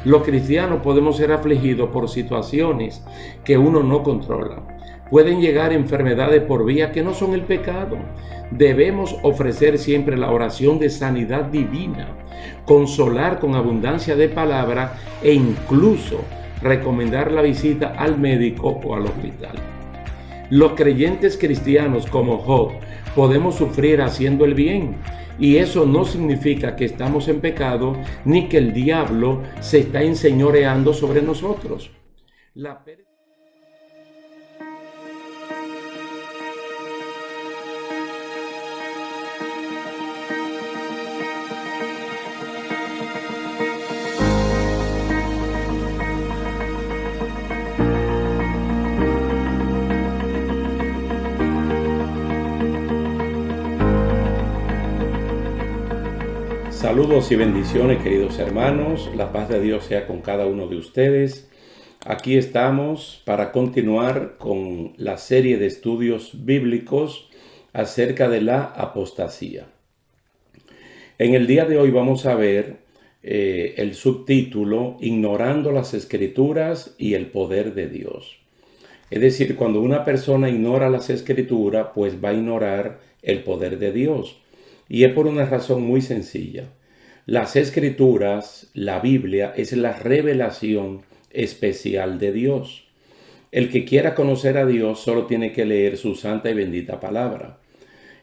Los cristianos podemos ser afligidos por situaciones que uno no controla. Pueden llegar enfermedades por vía que no son el pecado. Debemos ofrecer siempre la oración de sanidad divina, consolar con abundancia de palabra e incluso recomendar la visita al médico o al hospital. Los creyentes cristianos como Job podemos sufrir haciendo el bien, y eso no significa que estamos en pecado ni que el diablo se está enseñoreando sobre nosotros. La Saludos y bendiciones, queridos hermanos. La paz de Dios sea con cada uno de ustedes. Aquí estamos para continuar con la serie de estudios bíblicos acerca de la apostasía. En el día de hoy vamos a ver el subtítulo Ignorando las Escrituras y el poder de Dios. Es decir, cuando una persona ignora las Escrituras, pues va a ignorar el poder de Dios. Y es por una razón muy sencilla. Las Escrituras, la Biblia, es la revelación especial de Dios. El que quiera conocer a Dios solo tiene que leer su santa y bendita palabra.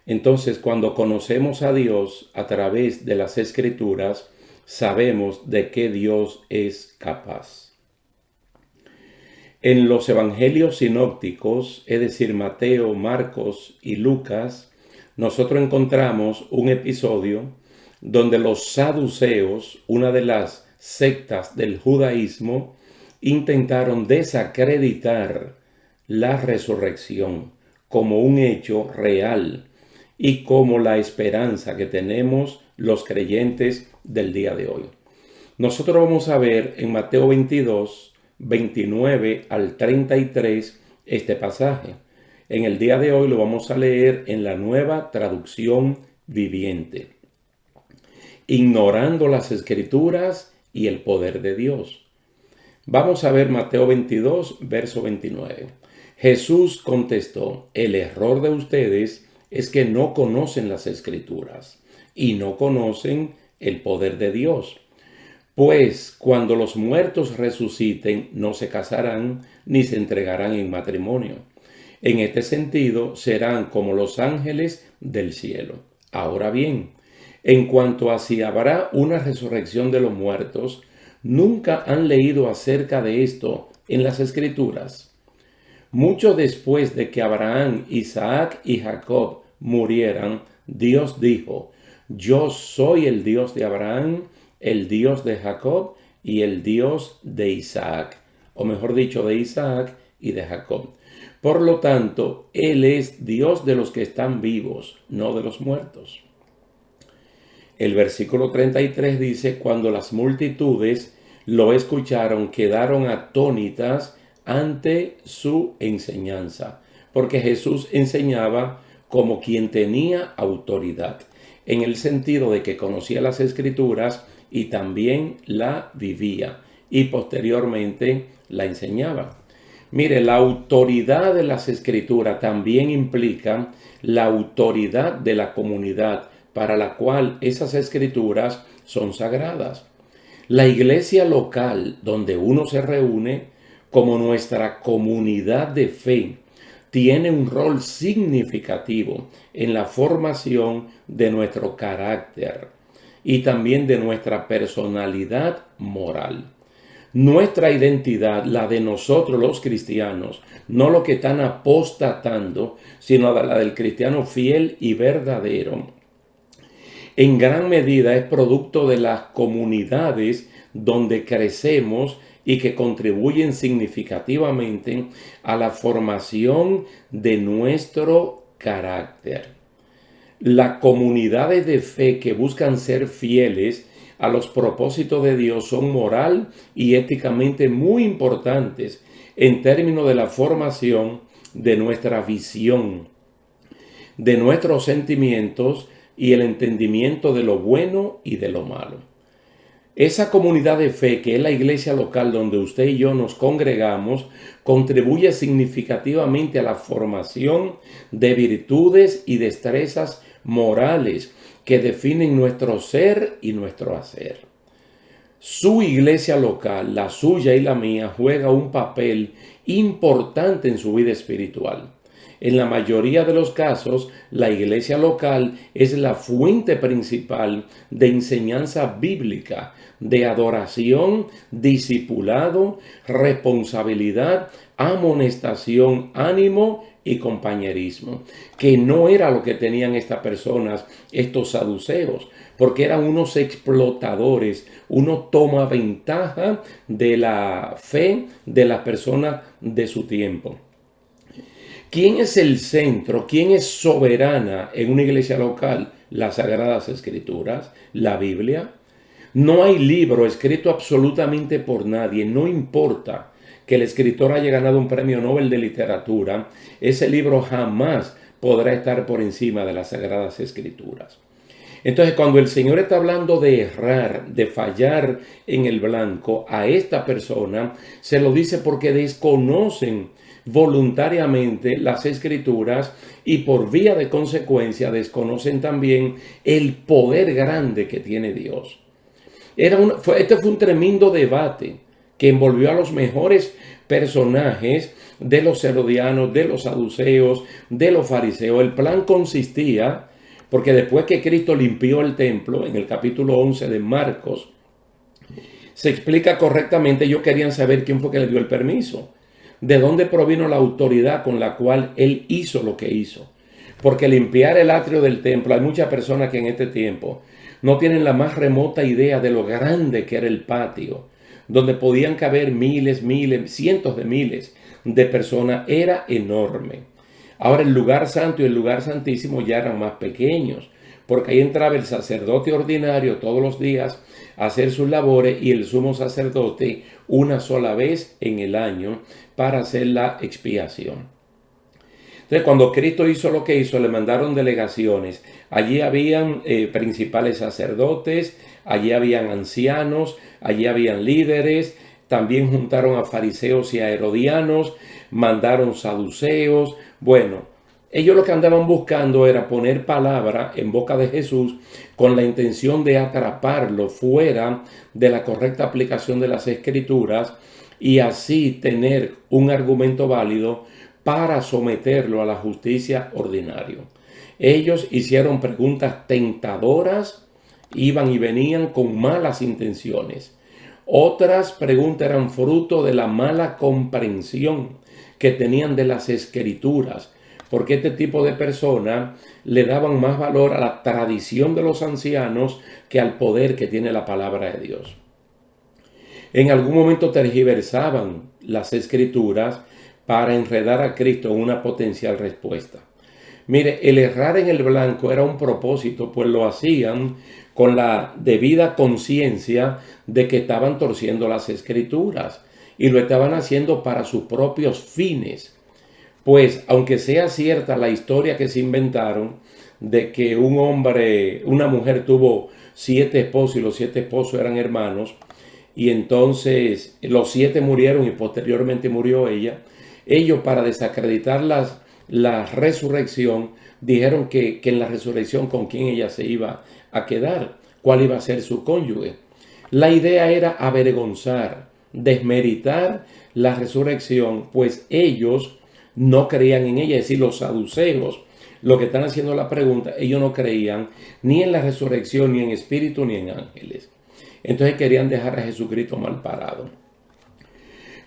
Entonces, cuando conocemos a Dios a través de las Escrituras, sabemos de qué Dios es capaz. En los evangelios sinópticos, es decir, Mateo, Marcos y Lucas, nosotros encontramos un episodio donde los saduceos, una de las sectas del judaísmo, intentaron desacreditar la resurrección como un hecho real y como la esperanza que tenemos los creyentes del día de hoy. Nosotros vamos a ver en Mateo 22, 29 al 33 este pasaje. En el día de hoy lo vamos a leer en la Nueva Traducción Viviente. Ignorando las Escrituras y el poder de Dios. Vamos a ver Mateo 22, verso 29. Jesús contestó: el error de ustedes es que no conocen las Escrituras y no conocen el poder de Dios. Pues cuando los muertos resuciten, no se casarán ni se entregarán en matrimonio. En este sentido, serán como los ángeles del cielo. Ahora bien, en cuanto a si habrá una resurrección de los muertos, ¿nunca han leído acerca de esto en las Escrituras? Mucho después de que Abraham, Isaac y Jacob murieran, Dios dijo: yo soy el Dios de Abraham, el Dios de Jacob y el Dios de Isaac. O mejor dicho, de Isaac y de Jacob. Por lo tanto, Él es Dios de los que están vivos, no de los muertos. El versículo 33 dice: cuando las multitudes lo escucharon, quedaron atónitas ante su enseñanza, porque Jesús enseñaba como quien tenía autoridad, en el sentido de que conocía las Escrituras y también la vivía, y posteriormente la enseñaba. Mire, la autoridad de las Escrituras también implica la autoridad de la comunidad para la cual esas Escrituras son sagradas. La iglesia local donde uno se reúne, como nuestra comunidad de fe, tiene un rol significativo en la formación de nuestro carácter y también de nuestra personalidad moral. Nuestra identidad, la de nosotros los cristianos, no lo que están apostatando, sino la del cristiano fiel y verdadero, en gran medida es producto de las comunidades donde crecemos y que contribuyen significativamente a la formación de nuestro carácter. Las comunidades de fe que buscan ser fieles a los propósitos de Dios son moral y éticamente muy importantes en términos de la formación de nuestra visión, de nuestros sentimientos y el entendimiento de lo bueno y de lo malo. Esa comunidad de fe, que es la iglesia local donde usted y yo nos congregamos, contribuye significativamente a la formación de virtudes y destrezas morales que definen nuestro ser y nuestro hacer. Su iglesia local, la suya y la mía, juega un papel importante en su vida espiritual. En la mayoría de los casos, la iglesia local es la fuente principal de enseñanza bíblica, de adoración, discipulado, responsabilidad, amonestación, ánimo y compañerismo, que no era lo que tenían estas personas, estos saduceos, porque eran unos explotadores, uno toma ventaja de la fe de las personas de su tiempo. ¿Quién es el centro? ¿Quién es soberana en una iglesia local? Las Sagradas Escrituras, la Biblia. No hay libro escrito absolutamente por nadie, no importa que el escritor haya ganado un premio Nobel de literatura, ese libro jamás podrá estar por encima de las Sagradas Escrituras. Entonces, cuando el Señor está hablando de errar, de fallar en el blanco, a esta persona se lo dice porque desconocen voluntariamente las Escrituras y por vía de consecuencia desconocen también el poder grande que tiene Dios. Este fue un tremendo debate que envolvió a los mejores personajes de los herodianos, de los saduceos, de los fariseos. El plan consistía, porque después que Cristo limpió el templo, en el capítulo 11 de Marcos, se explica correctamente, ellos querían saber quién fue que le dio el permiso, de dónde provino la autoridad con la cual él hizo lo que hizo. Porque limpiar el atrio del templo, hay muchas personas que en este tiempo no tienen la más remota idea de lo grande que era el patio, donde podían caber miles, cientos de miles de personas. Era enorme. Ahora el lugar santo y el lugar santísimo ya eran más pequeños, porque ahí entraba el sacerdote ordinario todos los días a hacer sus labores y el sumo sacerdote una sola vez en el año para hacer la expiación. Entonces, cuando Cristo hizo lo que hizo, le mandaron delegaciones. Allí habían principales sacerdotes, allí habían ancianos, allí habían líderes. También juntaron a fariseos y a herodianos, mandaron saduceos. Bueno, ellos lo que andaban buscando era poner palabra en boca de Jesús con la intención de atraparlo fuera de la correcta aplicación de las Escrituras y así tener un argumento válido para someterlo a la justicia ordinaria. Ellos hicieron preguntas tentadoras, iban y venían con malas intenciones. Otras preguntas eran fruto de la mala comprensión que tenían de las Escrituras, porque este tipo de personas le daban más valor a la tradición de los ancianos que al poder que tiene la palabra de Dios. En algún momento tergiversaban las Escrituras para enredar a Cristo en una potencial respuesta. Mire, el errar en el blanco era un propósito, pues lo hacían con la debida conciencia de que estaban torciendo las Escrituras y lo estaban haciendo para sus propios fines. Pues, aunque sea cierta la historia que se inventaron de que una mujer tuvo 7 esposos y los 7 esposos eran hermanos, y entonces los 7 murieron y posteriormente murió ella, ellos, para desacreditar la resurrección, dijeron que en la resurrección con quién ella se iba a quedar, cuál iba a ser su cónyuge. La idea era avergonzar, desmeritar la resurrección, pues ellos no creían en ella. Es decir, los saduceos, lo que están haciendo la pregunta, ellos no creían ni en la resurrección, ni en espíritu, ni en ángeles. Entonces querían dejar a Jesucristo mal parado.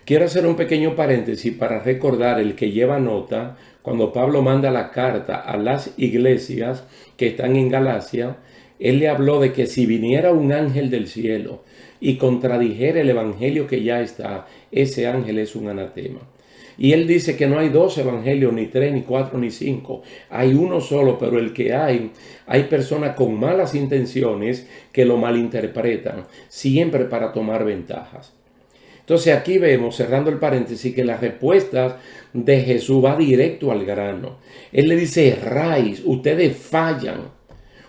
Quiero hacer un pequeño paréntesis para recordar el que lleva nota cuando Pablo manda la carta a las iglesias que están en Galacia. Él le habló de que si viniera un ángel del cielo y contradijera el evangelio que ya está, ese ángel es un anatema. Y él dice que no hay 2 evangelios, ni 3, ni 4, ni 5. Hay uno solo, pero el que hay personas con malas intenciones que lo malinterpretan, siempre para tomar ventajas. Entonces aquí vemos, cerrando el paréntesis, que la respuesta de Jesús va directo al grano. Él le dice, erráis, ustedes fallan.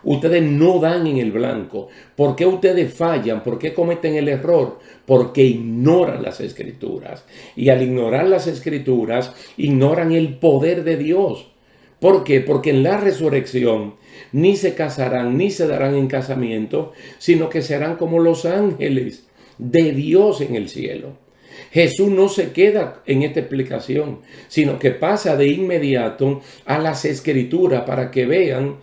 Ustedes no dan en el blanco. ¿Por qué ustedes fallan? ¿Por qué cometen el error? Porque ignoran las Escrituras. Y al ignorar las Escrituras, ignoran el poder de Dios. ¿Por qué? Porque en la resurrección ni se casarán ni se darán en casamiento, sino que serán como los ángeles de Dios en el cielo. Jesús no se queda en esta explicación, sino que pasa de inmediato a las Escrituras para que vean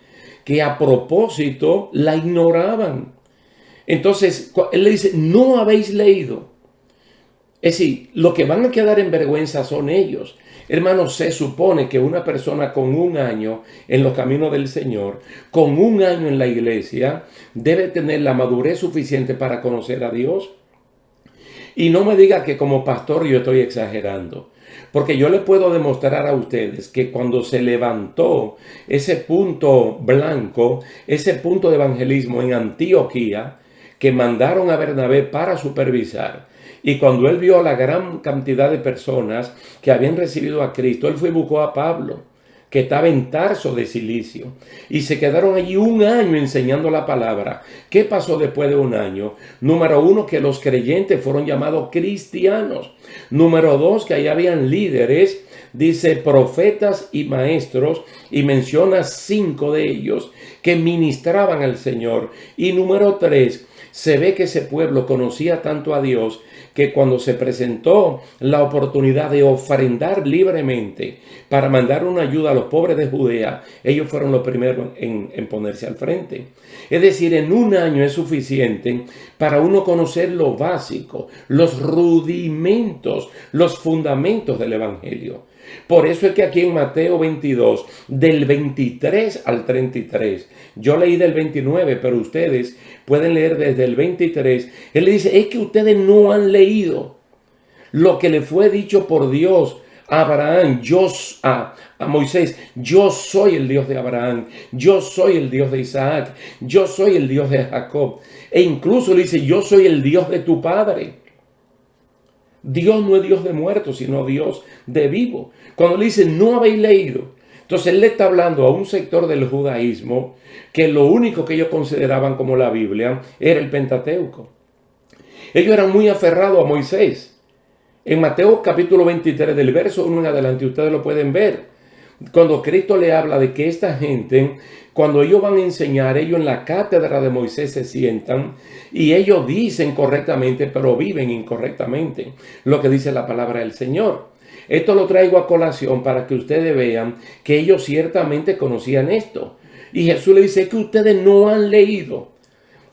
que a propósito la ignoraban. Entonces, él le dice, no habéis leído. Es decir, lo que van a quedar en vergüenza son ellos. Hermanos, se supone que una persona con un año en los caminos del Señor, con un año en la iglesia, debe tener la madurez suficiente para conocer a Dios. Y no me diga que como pastor yo estoy exagerando. Porque yo le puedo demostrar a ustedes que cuando se levantó ese punto blanco, ese punto de evangelismo en Antioquía, que mandaron a Bernabé para supervisar, y cuando él vio la gran cantidad de personas que habían recibido a Cristo, él fue y buscó a Pablo, que estaba en Tarso de Cilicio, y se quedaron allí un año enseñando la palabra. ¿Qué pasó después de un año? Número uno, que los creyentes fueron llamados cristianos. Número dos, que ahí habían líderes, dice profetas y maestros, y menciona 5 de ellos que ministraban al Señor. Y número 3, se ve que ese pueblo conocía tanto a Dios que cuando se presentó la oportunidad de ofrendar libremente para mandar una ayuda a los pobres de Judea, ellos fueron los primeros en ponerse al frente. Es decir, en un año es suficiente para uno conocer lo básico, los rudimentos, los fundamentos del Evangelio. Por eso es que aquí en Mateo 22, del 23 al 33, yo leí del 29, pero ustedes pueden leer desde el 23. Él le dice, es que ustedes no han leído lo que le fue dicho por Dios a Abraham, a Moisés: yo soy el Dios de Abraham, yo soy el Dios de Isaac, yo soy el Dios de Jacob. E incluso le dice, yo soy el Dios de tu padre. Dios no es Dios de muertos, sino Dios de vivo. Cuando le dice, no habéis leído, entonces él le está hablando a un sector del judaísmo que lo único que ellos consideraban como la Biblia era el Pentateuco. Ellos eran muy aferrados a Moisés. En Mateo capítulo 23, del verso 1 en adelante, ustedes lo pueden ver. Cuando Cristo le habla de que esta gente, cuando ellos van a enseñar, ellos en la cátedra de Moisés se sientan y ellos dicen correctamente, pero viven incorrectamente lo que dice la palabra del Señor. Esto lo traigo a colación para que ustedes vean que ellos ciertamente conocían esto. Y Jesús le dice, es que ustedes no han leído.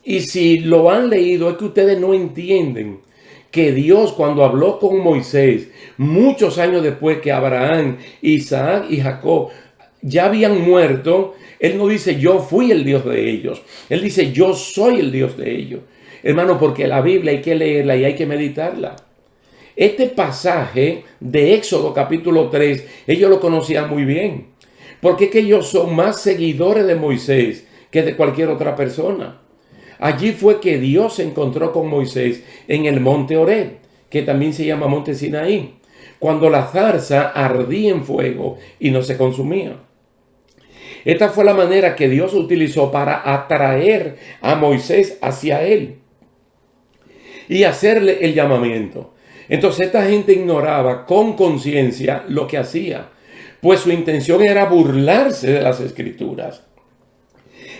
Y si lo han leído, es que ustedes no entienden que Dios, cuando habló con Moisés, muchos años después que Abraham, Isaac y Jacob ya habían muerto, Él no dice, yo fui el Dios de ellos. Él dice, yo soy el Dios de ellos. Hermano, porque la Biblia hay que leerla y hay que meditarla. Este pasaje de Éxodo capítulo 3, ellos lo conocían muy bien. Porque es que ellos son más seguidores de Moisés que de cualquier otra persona. Allí fue que Dios se encontró con Moisés en el monte Horeb, que también se llama monte Sinaí, cuando la zarza ardía en fuego y no se consumía. Esta fue la manera que Dios utilizó para atraer a Moisés hacia él y hacerle el llamamiento. Entonces esta gente ignoraba con conciencia lo que hacía, pues su intención era burlarse de las Escrituras.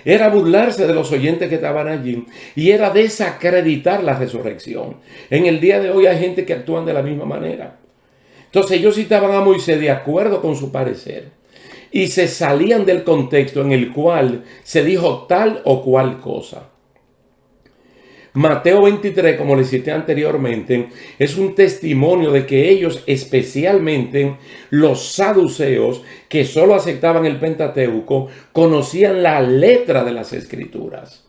Era burlarse de los oyentes que estaban allí y era desacreditar la resurrección. En el día de hoy hay gente que actúan de la misma manera. Entonces ellos citaban a Moisés de acuerdo con su parecer y se salían del contexto en el cual se dijo tal o cual cosa. Mateo 23, como les cité anteriormente, es un testimonio de que ellos, especialmente los saduceos, que solo aceptaban el Pentateuco, conocían la letra de las Escrituras.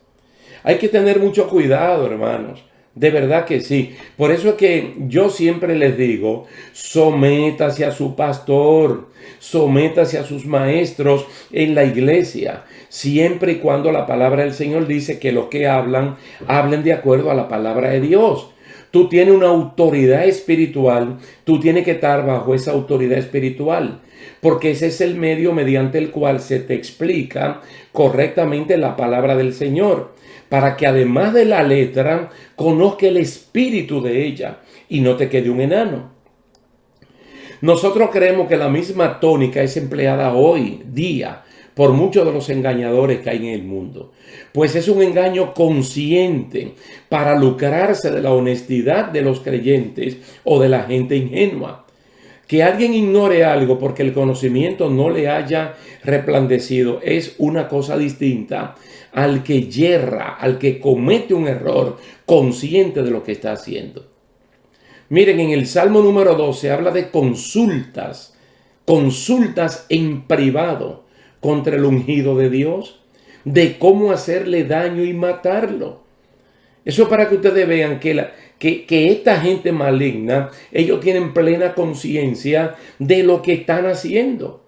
Hay que tener mucho cuidado, hermanos. De verdad que sí. Por eso es que yo siempre les digo, sométase a su pastor, sométase a sus maestros en la iglesia, siempre y cuando la palabra del Señor dice que los que hablan, hablen de acuerdo a la palabra de Dios. Tú tienes una autoridad espiritual, tú tienes que estar bajo esa autoridad espiritual. porque ese es el medio mediante el cual se te explica correctamente la palabra del Señor, para que además de la letra, conozca el espíritu de ella y no te quede un enano. Nosotros creemos que la misma tónica es empleada hoy día por muchos de los engañadores que hay en el mundo, pues es un engaño consciente para lucrarse de la honestidad de los creyentes o de la gente ingenua. Que alguien ignore algo porque el conocimiento no le haya resplandecido es una cosa distinta al que yerra, al que comete un error consciente de lo que está haciendo. Miren, en el Salmo número 2 se habla de consultas en privado contra el ungido de Dios, de cómo hacerle daño y matarlo. Eso es para que ustedes vean que esta gente maligna, ellos tienen plena conciencia de lo que están haciendo.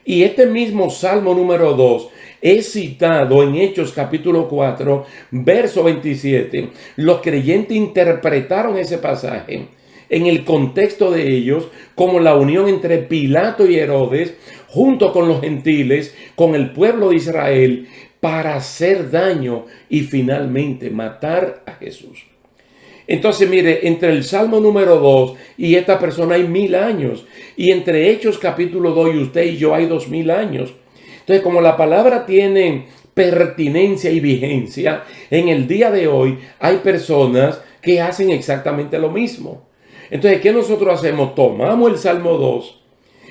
Y este mismo Salmo número 2 es citado en Hechos capítulo 4, verso 27. Los creyentes interpretaron ese pasaje en el contexto de ellos como la unión entre Pilato y Herodes, junto con los gentiles, con el pueblo de Israel, para hacer daño y finalmente matar a Jesús. Entonces, mire, entre el Salmo número 2 y esta persona hay 1000 años. Y entre Hechos capítulo 2 y usted y yo hay 2000 años. Entonces, como la palabra tiene pertinencia y vigencia, en el día de hoy hay personas que hacen exactamente lo mismo. Entonces, ¿qué nosotros hacemos? Tomamos el Salmo 2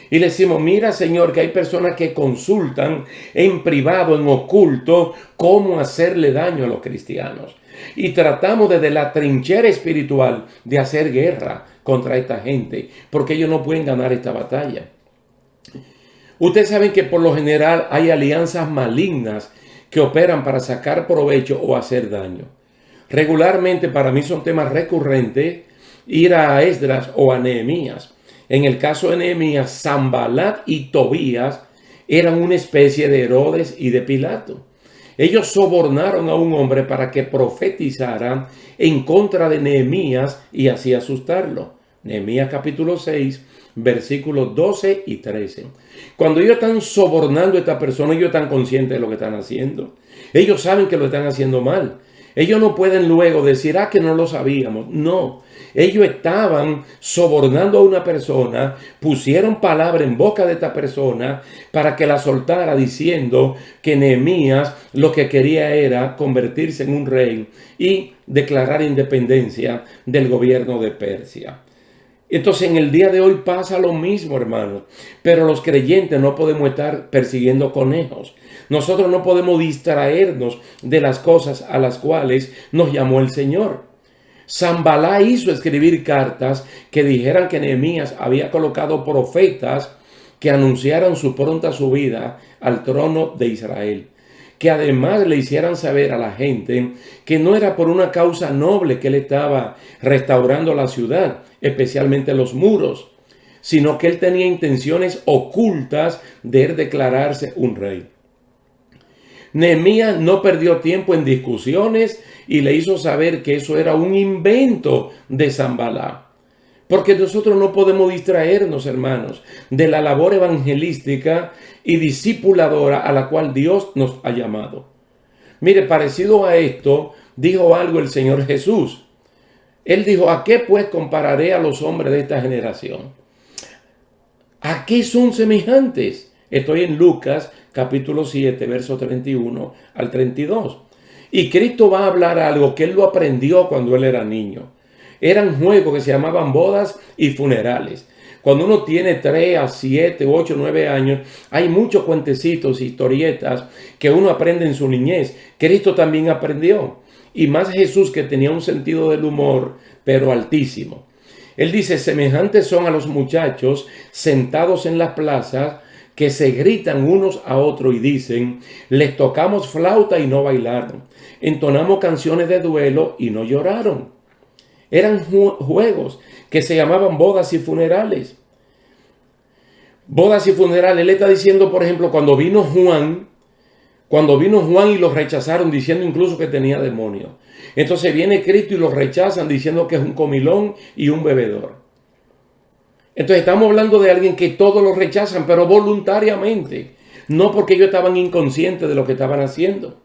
y le decimos, mira, Señor, que hay personas que consultan en privado, en oculto, cómo hacerle daño a los cristianos. Y tratamos desde la trinchera espiritual de hacer guerra contra esta gente, porque ellos no pueden ganar esta batalla. Ustedes saben que por lo general hay alianzas malignas que operan para sacar provecho o hacer daño. Regularmente para mí son temas recurrentes ir a Esdras o a Nehemías. En el caso de Nehemías, Sanbalat y Tobías eran una especie de Herodes y de Pilato. Ellos sobornaron a un hombre para que profetizara en contra de Nehemías y así asustarlo. Nehemías capítulo 6, versículos 12 y 13. Cuando ellos están sobornando a esta persona, ellos están conscientes de lo que están haciendo. Ellos saben que lo están haciendo mal. Ellos no pueden luego decir, que no lo sabíamos. No, ellos estaban sobornando a una persona, pusieron palabra en boca de esta persona para que la soltara diciendo que Nehemías lo que quería era convertirse en un rey y declarar independencia del gobierno de Persia. Entonces en el día de hoy pasa lo mismo, hermanos, pero los creyentes no podemos estar persiguiendo conejos. Nosotros no podemos distraernos de las cosas a las cuales nos llamó el Señor. Sanbalá hizo escribir cartas que dijeran que Nehemías había colocado profetas que anunciaran su pronta subida al trono de Israel, que además le hicieran saber a la gente que no era por una causa noble que él estaba restaurando la ciudad, especialmente los muros, sino que él tenía intenciones ocultas de él declararse un rey. Nehemías no perdió tiempo en discusiones y le hizo saber que eso era un invento de Sanbalá. Porque nosotros no podemos distraernos, hermanos, de la labor evangelística y discipuladora a la cual Dios nos ha llamado. Mire, parecido a esto, dijo algo el Señor Jesús. Él dijo, ¿a qué pues compararé a los hombres de esta generación? ¿A qué son semejantes? Estoy en Lucas capítulo 7, verso 31 al 32. Y Cristo va a hablar algo que él lo aprendió cuando él era niño. Eran juegos que se llamaban bodas y funerales. Cuando uno tiene 3 a 7, 8, 9 años, hay muchos cuentecitos, historietas que uno aprende en su niñez. Cristo también aprendió. Y más Jesús, que tenía un sentido del humor, pero altísimo. Él dice, semejantes son a los muchachos sentados en las plazas que se gritan unos a otros y dicen, les tocamos flauta y no bailaron. Entonamos canciones de duelo y no lloraron. Eran juegos que se llamaban bodas y funerales. Bodas y funerales. Él está diciendo, por ejemplo, cuando vino Juan y los rechazaron diciendo incluso que tenía demonio. Entonces viene Cristo y los rechazan diciendo que es un comilón y un bebedor. Entonces estamos hablando de alguien que todos lo rechazan, pero voluntariamente, no porque ellos estaban inconscientes de lo que estaban haciendo.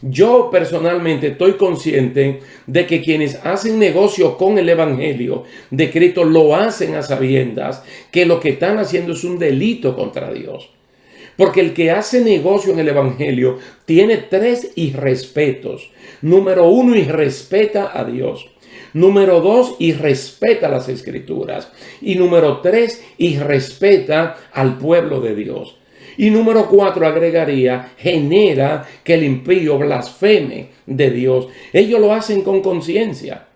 Yo personalmente estoy consciente de que quienes hacen negocio con el Evangelio de Cristo lo hacen a sabiendas que lo que están haciendo es un delito contra Dios. Porque el que hace negocio en el Evangelio tiene tres irrespetos. Número uno, irrespeta a Dios. Número dos, irrespeta las Escrituras. Y número tres, irrespeta al pueblo de Dios. Y número cuatro, agregaría, genera que el impío blasfeme de Dios. Ellos lo hacen con conciencia.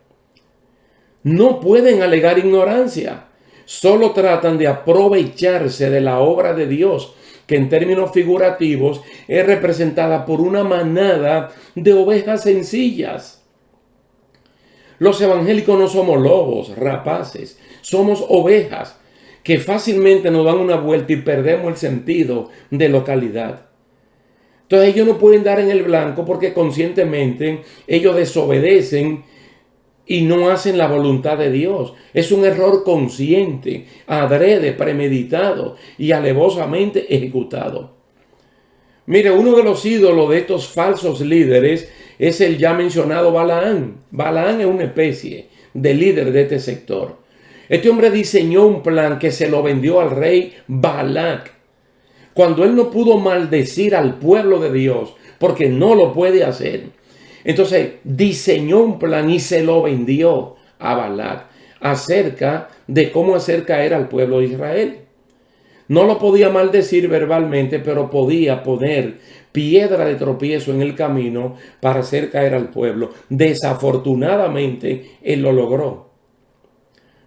No pueden alegar ignorancia. Solo tratan de aprovecharse de la obra de Dios, que en términos figurativos es representada por una manada de ovejas sencillas. Los evangélicos no somos lobos, rapaces, somos ovejas que fácilmente nos dan una vuelta y perdemos el sentido de localidad. Entonces ellos no pueden dar en el blanco porque conscientemente ellos desobedecen y no hacen la voluntad de Dios. Es un error consciente, adrede, premeditado y alevosamente ejecutado. Mire, uno de los ídolos de estos falsos líderes es el ya mencionado Balaán. Balaán es una especie de líder de este sector. Este hombre diseñó un plan que se lo vendió al rey Balac. Cuando él no pudo maldecir al pueblo de Dios, porque no lo puede hacer, entonces diseñó un plan y se lo vendió a Balac acerca de cómo hacer caer al pueblo de Israel. No lo podía maldecir verbalmente, pero podía poner piedra de tropiezo en el camino para hacer caer al pueblo. Desafortunadamente, él lo logró.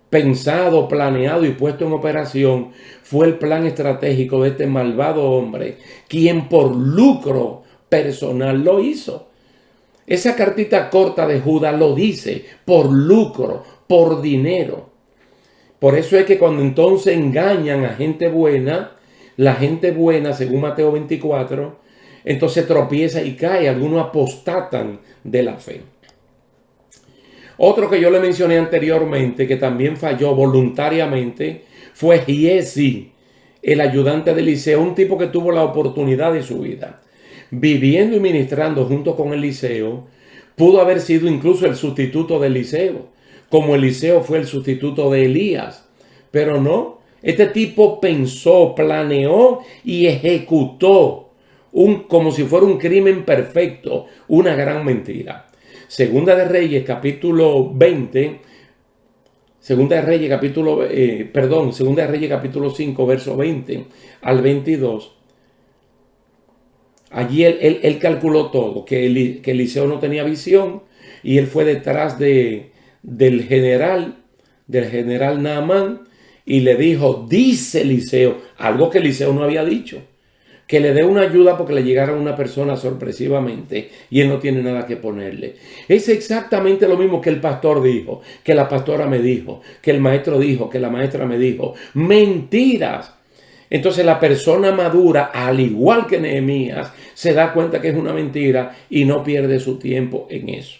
Pensado, planeado y puesto en operación fue el plan estratégico de este malvado hombre, quien por lucro personal lo hizo. Esa cartita corta de Judas lo dice, por lucro, por dinero. Por eso es que cuando entonces engañan a gente buena, la gente buena, según Mateo 24, entonces tropieza y cae, algunos apostatan de la fe. Otro que yo le mencioné anteriormente, que también falló voluntariamente, fue Giesi, el ayudante de Eliseo, un tipo que tuvo la oportunidad de su vida. Viviendo y ministrando junto con Eliseo, pudo haber sido incluso el sustituto de Eliseo, como Eliseo fue el sustituto de Elías. Pero no, este tipo pensó, planeó y ejecutó como si fuera un crimen perfecto, una gran mentira. Segunda de Reyes, capítulo 20, Segunda de Reyes, capítulo 5, verso 20 al 22. Allí él calculó todo, que Eliseo no tenía visión y él fue detrás del general Naamán y le dijo, dice Eliseo, algo que Eliseo no había dicho, que le dé una ayuda porque le llegara una persona sorpresivamente y él no tiene nada que ponerle. Es exactamente lo mismo que el pastor dijo, que la pastora me dijo, que el maestro dijo, que la maestra me dijo. Mentiras. Entonces la persona madura, al igual que Nehemías, se da cuenta que es una mentira y no pierde su tiempo en eso.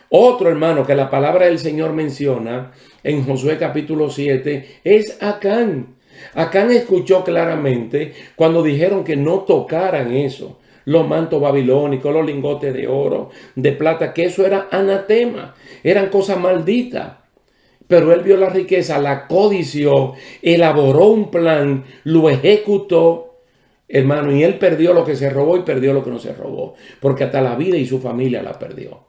Otro hermano que la palabra del Señor menciona en Josué capítulo 7 es Acán. Acán escuchó claramente cuando dijeron que no tocaran eso, los mantos babilónicos, los lingotes de oro, de plata, que eso era anatema, eran cosas malditas. Pero él vio la riqueza, la codició, elaboró un plan, lo ejecutó, hermano, y él perdió lo que se robó y perdió lo que no se robó, porque hasta la vida y su familia la perdió.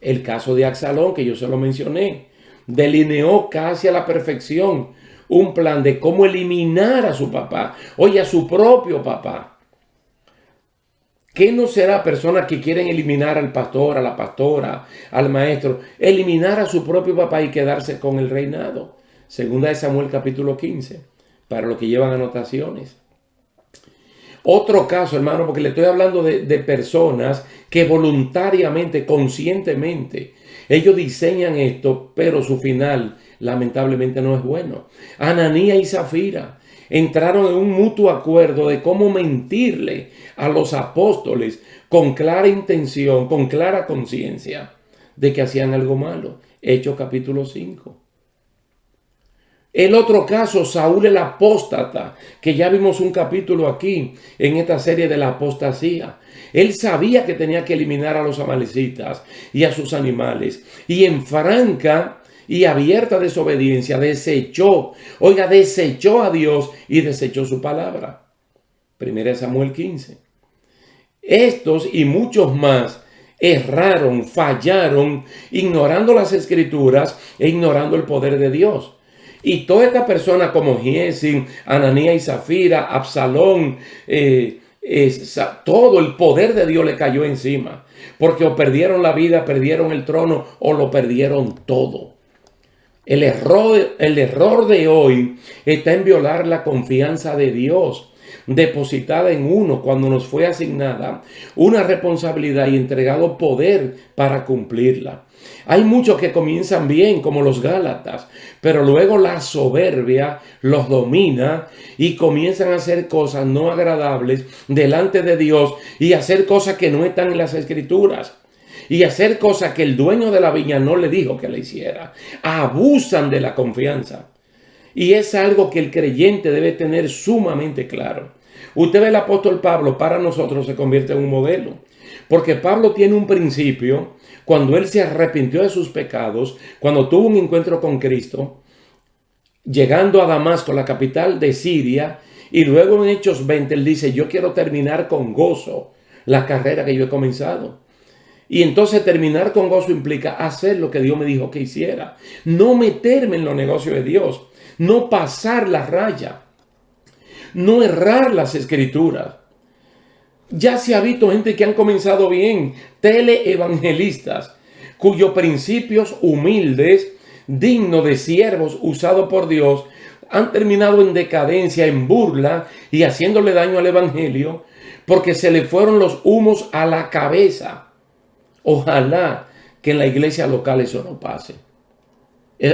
El caso de Absalón, que yo se lo mencioné, delineó casi a la perfección un plan de cómo eliminar a su papá, oye, a su propio papá. ¿Qué no será personas que quieren eliminar al pastor, a la pastora, al maestro, eliminar a su propio papá y quedarse con el reinado? Segunda de Samuel capítulo 15, para los que llevan anotaciones. Otro caso, hermano, porque le estoy hablando de personas que voluntariamente, conscientemente, ellos diseñan esto, pero su final lamentablemente no es bueno. Ananías y Zafira entraron en un mutuo acuerdo de cómo mentirle a los apóstoles con clara intención, con clara conciencia de que hacían algo malo. Hechos capítulo 5. El otro caso, Saúl el apóstata, que ya vimos un capítulo aquí en esta serie de la apostasía. Él sabía que tenía que eliminar a los amalecitas y a sus animales. Y en franca y abierta desobediencia desechó a Dios y desechó su palabra. 1 Samuel 15. Estos y muchos más erraron, fallaron, ignorando las escrituras e ignorando el poder de Dios. Y toda esta persona como Giesi, Ananías y Zafira, Absalón, todo el poder de Dios le cayó encima. Porque o perdieron la vida, perdieron el trono o lo perdieron todo. El error de hoy está en violar la confianza de Dios depositada en uno cuando nos fue asignada una responsabilidad y entregado poder para cumplirla. Hay muchos que comienzan bien, como los Gálatas, pero luego la soberbia los domina y comienzan a hacer cosas no agradables delante de Dios y hacer cosas que no están en las Escrituras. Y hacer cosas que el dueño de la viña no le dijo que le hiciera. Abusan de la confianza. Y es algo que el creyente debe tener sumamente claro. Usted ve el apóstol Pablo, para nosotros se convierte en un modelo. Porque Pablo tiene un principio, cuando él se arrepintió de sus pecados, cuando tuvo un encuentro con Cristo, llegando a Damasco, la capital de Siria, y luego en Hechos 20 él dice, yo quiero terminar con gozo la carrera que yo he comenzado. Y entonces terminar con gozo implica hacer lo que Dios me dijo que hiciera. No meterme en los negocios de Dios. No pasar la raya. No errar las escrituras. Ya se ha visto gente que han comenzado bien, teleevangelistas, cuyos principios humildes, dignos de siervos usados por Dios, han terminado en decadencia, en burla y haciéndole daño al evangelio, porque se le fueron los humos a la cabeza. Ojalá que en la iglesia local eso no pase.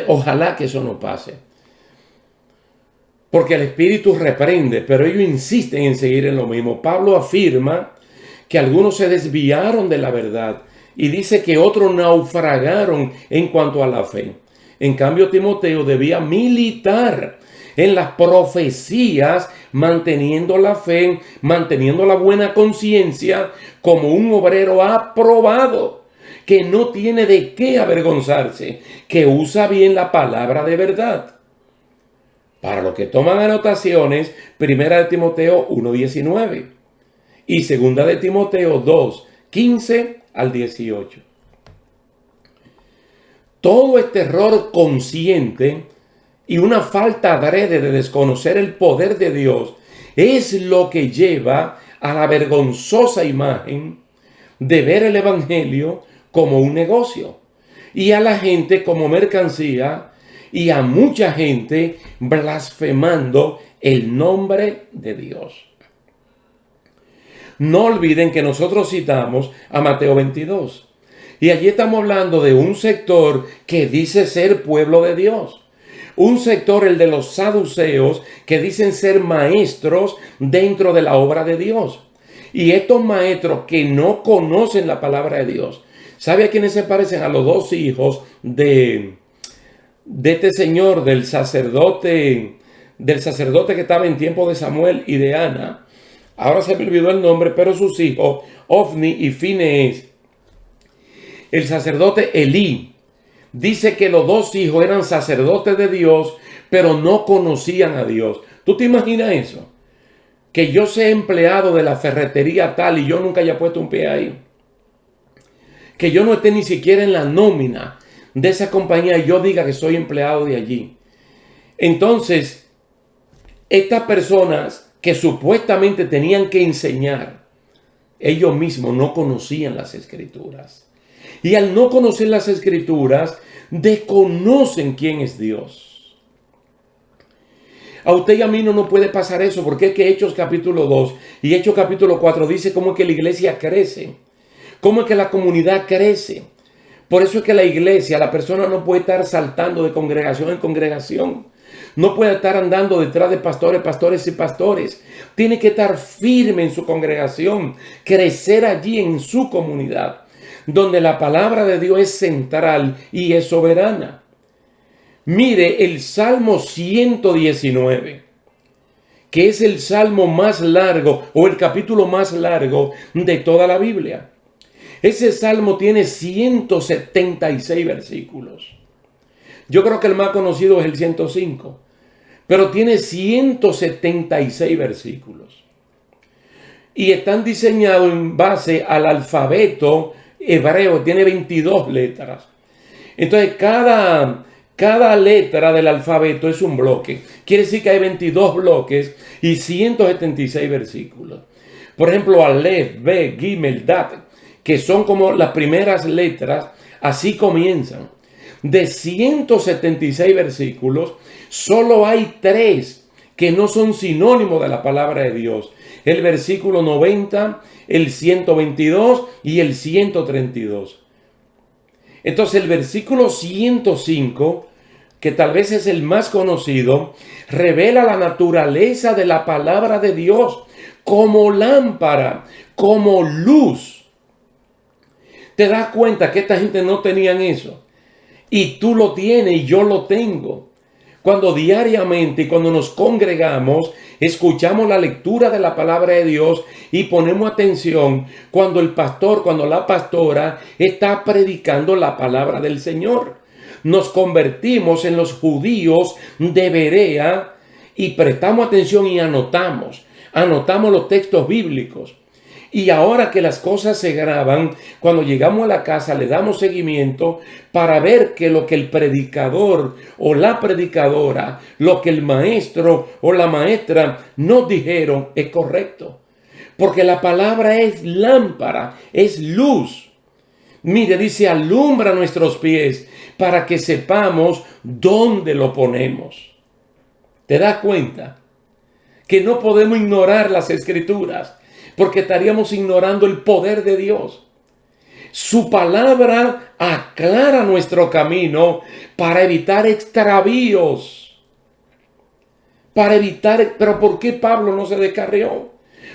Ojalá que eso no pase. Porque el Espíritu reprende, pero ellos insisten en seguir en lo mismo. Pablo afirma que algunos se desviaron de la verdad y dice que otros naufragaron en cuanto a la fe. En cambio, Timoteo debía militar en las profecías, manteniendo la fe, manteniendo la buena conciencia como un obrero aprobado, que no tiene de qué avergonzarse, que usa bien la palabra de verdad. Para los que toman anotaciones, 1 de Timoteo 1:19 y 2 de Timoteo 2:15 al 18. Todo este error consciente y una falta adrede de desconocer el poder de Dios es lo que lleva a la vergonzosa imagen de ver el evangelio como un negocio y a la gente como mercancía y a mucha gente blasfemando el nombre de Dios. No olviden que nosotros citamos a Mateo 22 y allí estamos hablando de un sector que dice ser pueblo de Dios. Un sector, el de los saduceos, que dicen ser maestros dentro de la obra de Dios. Y estos maestros que no conocen la palabra de Dios, ¿sabe a quiénes se parecen? A los dos hijos de este señor, del sacerdote que estaba en tiempo de Samuel y de Ana. Ahora se me olvidó el nombre, pero sus hijos, Ofni y Finees. El sacerdote Elí. Dice que los dos hijos eran sacerdotes de Dios, pero no conocían a Dios. ¿Tú te imaginas eso? Que yo sea empleado de la ferretería tal y yo nunca haya puesto un pie ahí. Que yo no esté ni siquiera en la nómina de esa compañía y yo diga que soy empleado de allí. Entonces, estas personas que supuestamente tenían que enseñar, ellos mismos no conocían las Escrituras. Y al no conocer las Escrituras, desconocen quién es Dios. A usted y a mí no nos puede pasar eso, porque es que Hechos capítulo 2 y Hechos capítulo 4 dice cómo es que la iglesia crece, cómo es que la comunidad crece. Por eso es que la iglesia, la persona no puede estar saltando de congregación en congregación. No puede estar andando detrás de pastores y pastores. Tiene que estar firme en su congregación, crecer allí en su comunidad, donde la palabra de Dios es central y es soberana. Mire el Salmo 119, que es el salmo más largo o el capítulo más largo de toda la Biblia. Ese salmo tiene 176 versículos. Yo creo que el más conocido es el 105, pero tiene 176 versículos. Y están diseñados en base al alfabeto hebreo, tiene 22 letras. Entonces, cada letra del alfabeto es un bloque. Quiere decir que hay 22 bloques y 176 versículos. Por ejemplo, Aleph, Bet, Gimel, Dat, que son como las primeras letras, así comienzan. De 176 versículos, solo hay 3 que no son sinónimos de la palabra de Dios. El versículo 90, el 122 y el 132. Entonces el versículo 105, que tal vez es el más conocido, revela la naturaleza de la palabra de Dios como lámpara, como luz. ¿Te das cuenta que esta gente no tenían eso? Y tú lo tienes y yo lo tengo. Cuando diariamente y cuando nos congregamos, escuchamos la lectura de la palabra de Dios y ponemos atención cuando el pastor, cuando la pastora está predicando la palabra del Señor. Nos convertimos en los judíos de Berea y prestamos atención y anotamos los textos bíblicos. Y ahora que las cosas se graban, cuando llegamos a la casa le damos seguimiento para ver que lo que el predicador o la predicadora, lo que el maestro o la maestra nos dijeron es correcto. Porque la palabra es lámpara, es luz. Mire, dice, alumbra nuestros pies para que sepamos dónde lo ponemos. ¿Te das cuenta? Que no podemos ignorar las Escrituras, porque estaríamos ignorando el poder de Dios. Su palabra aclara nuestro camino para evitar extravíos. Pero ¿por qué Pablo no se descarrió?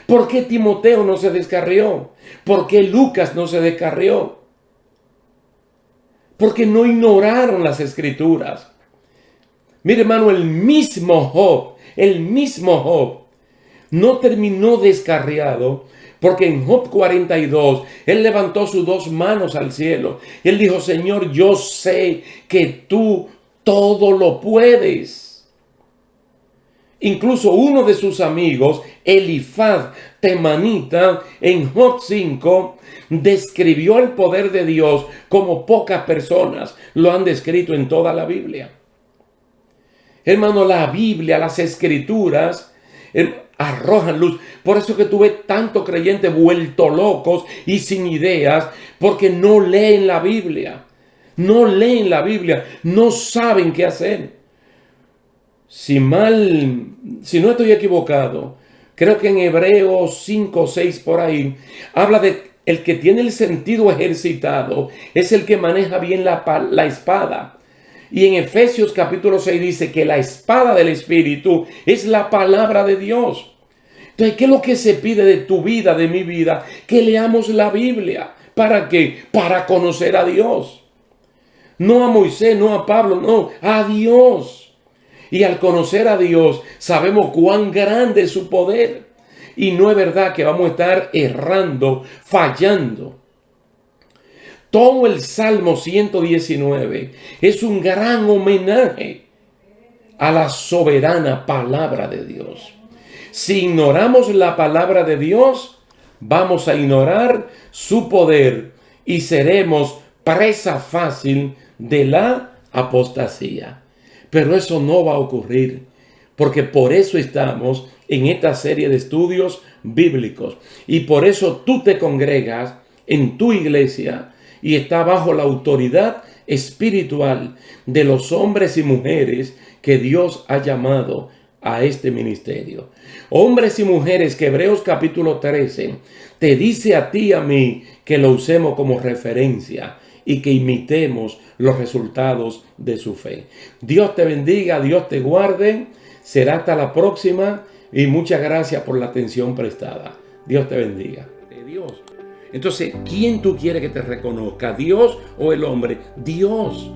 ¿Por qué Timoteo no se descarrió? ¿Por qué Lucas no se descarrió? Porque no ignoraron las Escrituras. Mire, hermano, el mismo Job no terminó descarriado, porque en Job 42, él levantó sus 2 manos al cielo. Él dijo, Señor, yo sé que tú todo lo puedes. Incluso uno de sus amigos, Elifaz Temanita, en Job 5, describió el poder de Dios como pocas personas lo han descrito en toda la Biblia. Hermano, la Biblia, las Escrituras, arrojan luz. Por eso que tú ves tantos creyentes vueltos locos y sin ideas, porque no leen la Biblia. No leen la Biblia, no saben qué hacer. Si no estoy equivocado, creo que en Hebreos 5 o 6 por ahí, habla de el que tiene el sentido ejercitado, es el que maneja bien la espada. Y en Efesios capítulo 6 dice que la espada del Espíritu es la palabra de Dios. Entonces, ¿qué es lo que se pide de tu vida, de mi vida? Que leamos la Biblia. ¿Para qué? Para conocer a Dios. No a Moisés, no a Pablo, no, a Dios. Y al conocer a Dios, sabemos cuán grande es su poder. Y no es verdad que vamos a estar errando, fallando. Todo el Salmo 119 es un gran homenaje a la soberana palabra de Dios. Si ignoramos la palabra de Dios, vamos a ignorar su poder y seremos presa fácil de la apostasía. Pero eso no va a ocurrir, porque por eso estamos en esta serie de estudios bíblicos. Y por eso tú te congregas en tu iglesia y está bajo la autoridad espiritual de los hombres y mujeres que Dios ha llamado a este ministerio. Hombres y mujeres que Hebreos capítulo 13 te dice a ti y a mí que lo usemos como referencia y que imitemos los resultados de su fe. Dios te bendiga, Dios te guarde. Será hasta la próxima y muchas gracias por la atención prestada. Dios te bendiga. Dios. Entonces, ¿quién tú quieres que te reconozca? ¿Dios o el hombre? Dios.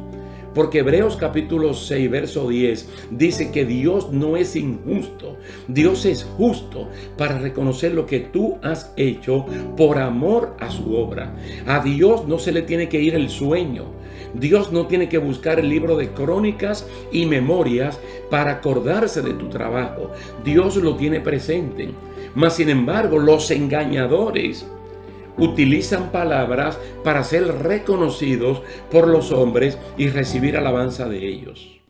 Porque Hebreos capítulo 6, verso 10 dice que Dios no es injusto. Dios es justo para reconocer lo que tú has hecho por amor a su obra. A Dios no se le tiene que ir el sueño. Dios no tiene que buscar el libro de crónicas y memorias para acordarse de tu trabajo. Dios lo tiene presente. Mas, sin embargo, los engañadores utilizan palabras para ser reconocidos por los hombres y recibir alabanza de ellos.